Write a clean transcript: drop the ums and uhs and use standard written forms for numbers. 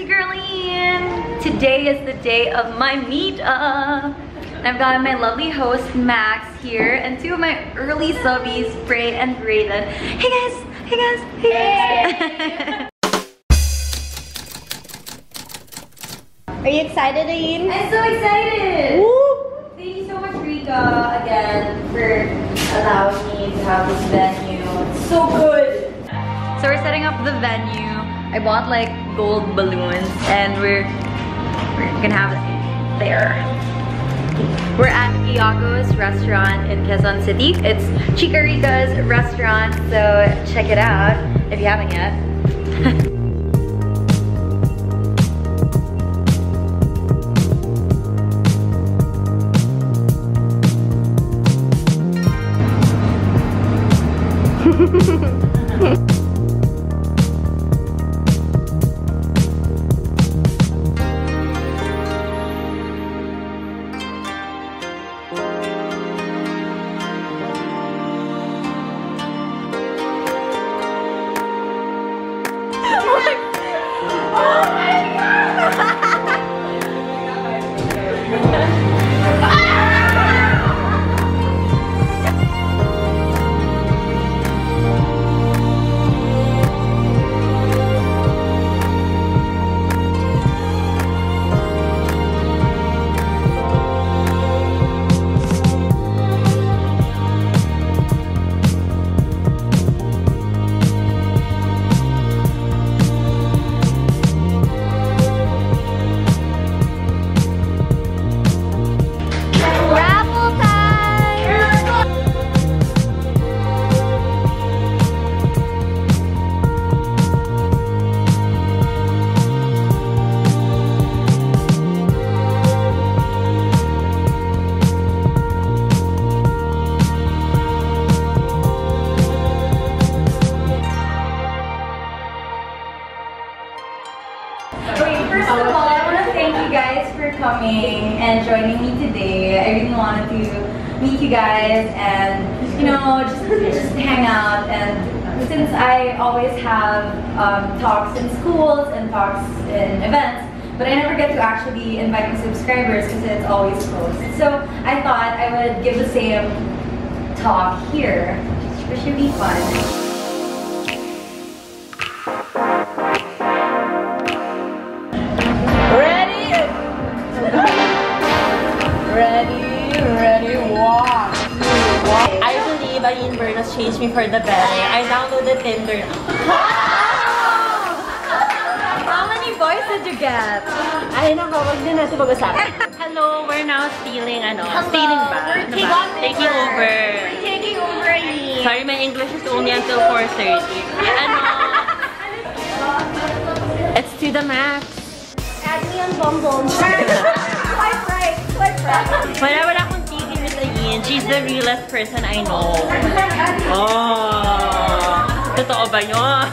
your girl Ian. Today is the day of my meetup. I've got my lovely host Max here and two of my early subbies, Bray and Brayden. Hey guys! Hey guys! Hey guys! Are you excited, Ian? I'm so excited! Woo! Thank you so much, Rika, again, for allowing me to have this venue. It's so good! So we're setting up the venue. I bought like gold balloons and we're gonna have it there. We're at Iago's restaurant in Quezon City. It's Chica Rica's restaurant, so check it out if you haven't yet. First of all, I want to thank you guys for coming and joining me today. I really wanted to meet you guys and, you know, just hang out. And since I always have talks in schools and talks in events, but I never get to actually invite my subscribers because it's always closed. So I thought I would give the same talk here, which should be fun. Ready, walk. I believe Bernos changed me for the better. I downloaded Tinder. How many boys did you get? Ay nako, wag din natin pag-usapan. Hello, we're now stealing Stealing ba? Taking over. We're taking over, Ian. Sorry, my English is only until 4:30. It's to the max. Add me on Bumble. Swipe right. Wala akong tigil with Ian. She's the realest person I know. Oh, totoo ba yun?